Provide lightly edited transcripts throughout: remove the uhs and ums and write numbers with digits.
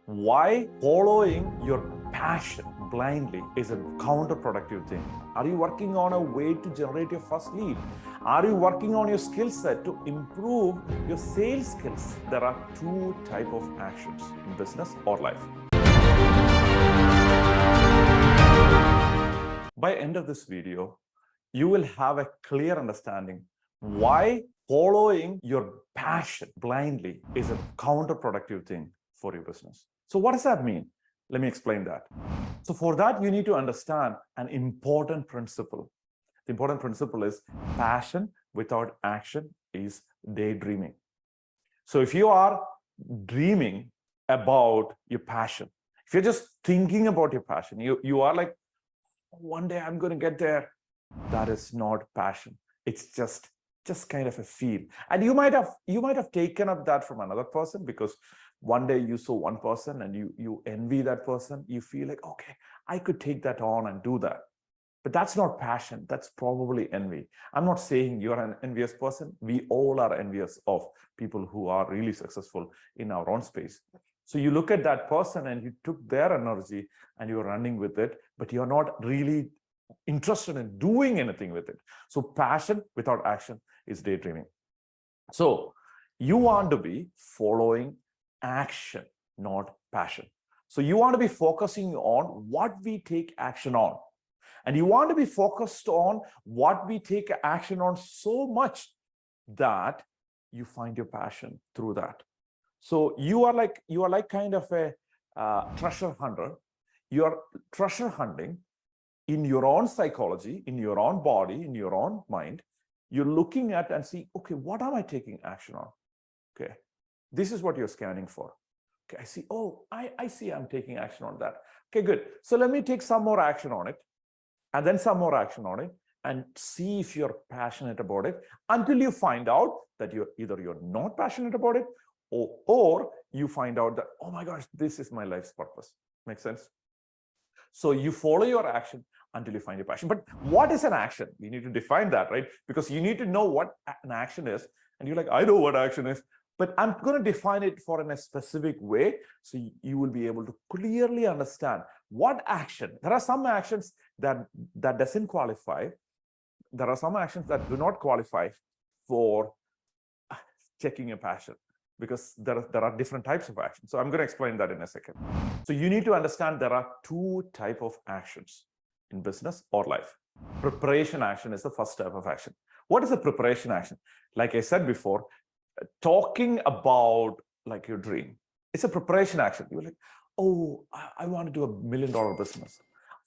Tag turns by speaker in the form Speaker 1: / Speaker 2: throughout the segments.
Speaker 1: why following your passion blindly is a counterproductive thing. Are you working on a way to generate your first lead? Are you working on your skill set to improve your sales skills? There are two types of actions in business or life. By end of this video, you will have a clear understanding why following your passion blindly is a counterproductive thing for your business. So what does that mean? Let me explain that. So for that, you need to understand an important principle. The important principle is passion without action is daydreaming. So if you are dreaming about your passion, if you're just thinking about your passion, you are like, one day I'm going to get there. That is not passion. It's just kind of a feel. And you might have taken up that from another person, because one day you saw one person and you envy that person. You feel like, okay, I could take that on and do that. But that's not passion. That's probably envy. I'm not saying you're an envious person. We all are envious of people who are really successful in our own space. So you look at that person and you took their energy and you're running with it, but you're not really interested in doing anything with it. So passion without action is daydreaming. So you want to be following action, not passion. So you want to be focusing on what we take action on. And you want to be focused on what we take action on so much that you find your passion through that. So you are like kind of a treasure hunter. You are treasure hunting in your own psychology, in your own body, in your own mind. You're looking at and see, okay, what am I taking action on? Okay, this is what you're scanning for. Okay, I see, oh, I see I'm taking action on that. Okay, good. So let me take some more action on it, and then some more action on it, and see if you're passionate about it, until you find out that you're not passionate about it, or you find out that, oh my gosh, this is my life's purpose. Make sense? So you follow your action until you find your passion. But what is an action? You need to define that, right? Because you need to know what an action is. And you're like, I know what action is, but I'm going to define it in a specific way, so you will be able to clearly understand what action. There are some actions that doesn't qualify. There are some actions that do not qualify for checking your passion, because there are different types of actions. So I'm going to explain that in a second. So you need to understand there are two types of actions in business or life. Preparation action is the first type of action. What is a preparation action? Like I said before, talking about like your dream, it's a preparation action. You're like, oh, I want to do $1 million business.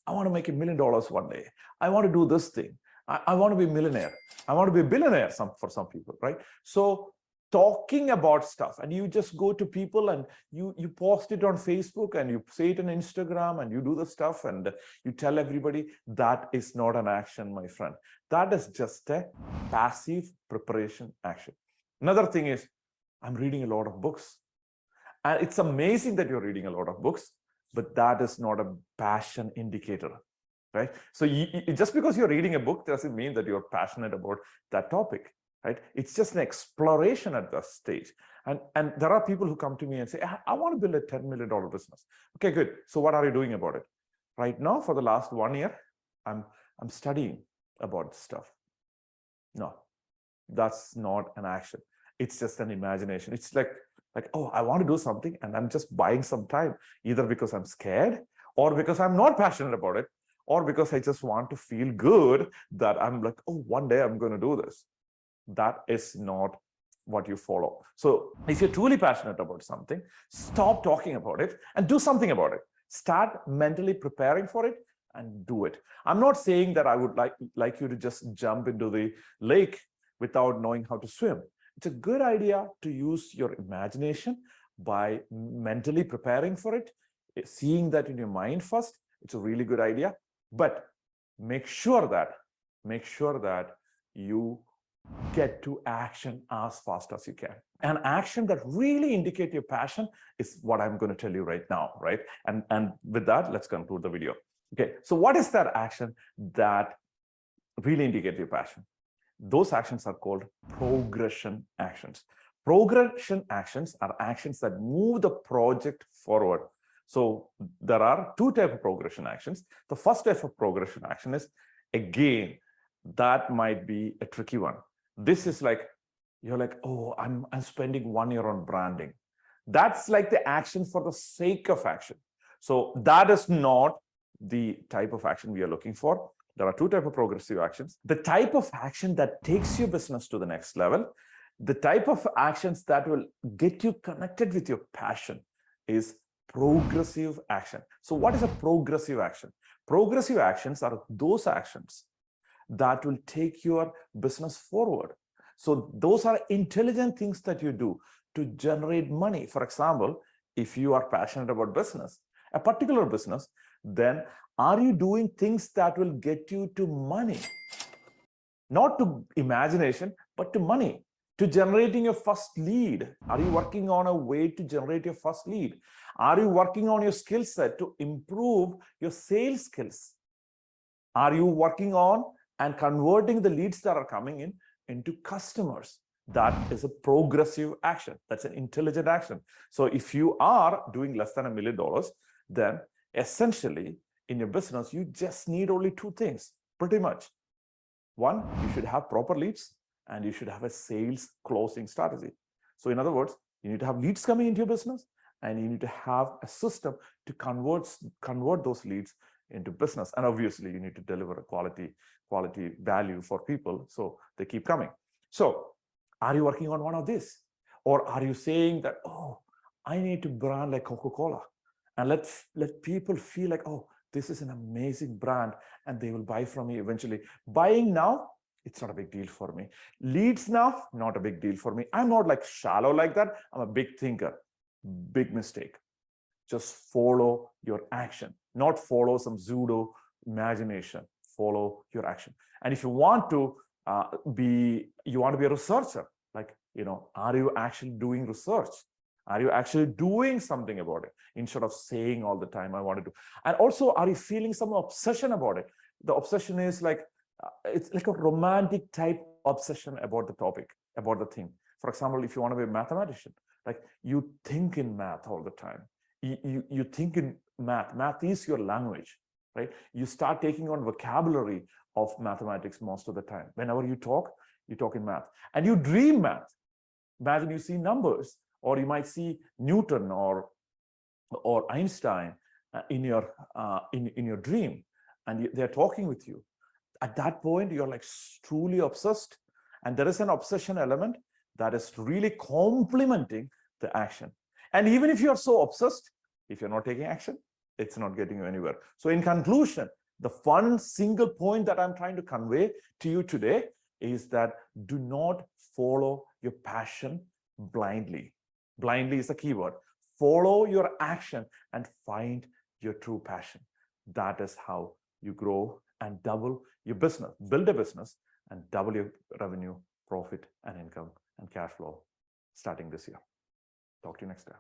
Speaker 1: I want to make $1 million one day. I want to do this thing. I want to be a millionaire. I want to be a billionaire for some people, right? So talking about stuff, and you just go to people and you post it on Facebook and you say it on Instagram and you do the stuff and you tell everybody, that is not an action, my friend. That is just a passive preparation action. Another thing is, I'm reading a lot of books, and it's amazing that you're reading a lot of books, but that is not a passion indicator, right? So just because you're reading a book doesn't mean that you're passionate about that topic. Right? It's just an exploration at that stage. And there are people who come to me and say, I want to build a $10 million business. Okay, good. So what are you doing about it? Right now, for the last 1 year, I'm studying about this stuff. No, that's not an action. It's just an imagination. It's like, oh, I want to do something, and I'm just buying some time, either because I'm scared, or because I'm not passionate about it, or because I just want to feel good that I'm like, oh, one day I'm going to do this. That is not what you follow. So if you're truly passionate about something, stop talking about it and do something about it. Start mentally preparing for it and do it. I'm not saying that I would like you to just jump into the lake without knowing how to swim. It's a good idea to use your imagination by mentally preparing for it, seeing that in your mind first. It's a really good idea, but make sure that you get to action as fast as you can. An action that really indicate your passion is what I'm going to tell you right now, right? And with that, let's conclude the video. Okay, so what is that action that really indicate your passion? Those actions are called progression actions. Progression actions are actions that move the project forward. So there are two types of progression actions. The first type of progression action is, again, that might be a tricky one. This is like, you're like, oh, I'm spending 1 year on branding. That's like the action for the sake of action. So that is not the type of action we are looking for. There are two types of progressive actions. The type of action that takes your business to the next level, the type of actions that will get you connected with your passion is progressive action. So what is a progressive action? Progressive actions are those actions that will take your business forward. So those are intelligent things that you do to generate money. For example, if you are passionate about business, a particular business, then are you doing things that will get you to money? Not to imagination, but to money, to generating your first lead. Are you working on a way to generate your first lead? Are you working on your skill set to improve your sales skills? Are you working on and converting the leads that are coming in into customers? That is a progressive action. That's an intelligent action. So if you are doing less than $1 million, then essentially in your business, you just need only two things, pretty much. One, you should have proper leads and you should have a sales closing strategy. So in other words, you need to have leads coming into your business and you need to have a system to convert those leads into business. And obviously you need to deliver a quality value for people so they keep coming. So are you working on one of these? Or are you saying that, oh, I need to brand like Coca-Cola and let people feel like, oh, this is an amazing brand and they will buy from me eventually. Buying now, it's not a big deal for me. Leads now, not a big deal for me. I'm not like shallow like that. I'm a big thinker. Big mistake. Just follow your action, not follow some pseudo imagination. Follow your action. And if you want to be a researcher, like, are you actually doing research? Are you actually doing something about it instead of saying all the time, I want to do? And also, are you feeling some obsession about it? The obsession is like, it's like a romantic type obsession about the topic, about the thing. For example, if you want to be a mathematician, like you think in math all the time. You think in math. Math is your language, right? You start taking on vocabulary of mathematics most of the time. Whenever you talk in math. And you dream math. Imagine you see numbers, or you might see Newton or Einstein in your dream, and they're talking with you. At that point, you're like truly obsessed, and there is an obsession element that is really complementing the action. And even if you're so obsessed, if you're not taking action, it's not getting you anywhere. So in conclusion, the one single point that I'm trying to convey to you today is that do not follow your passion blindly. Blindly is the keyword. Follow your action and find your true passion. That is how you grow and double your business, build a business and double your revenue, profit and income and cash flow starting this year. Talk to you next time.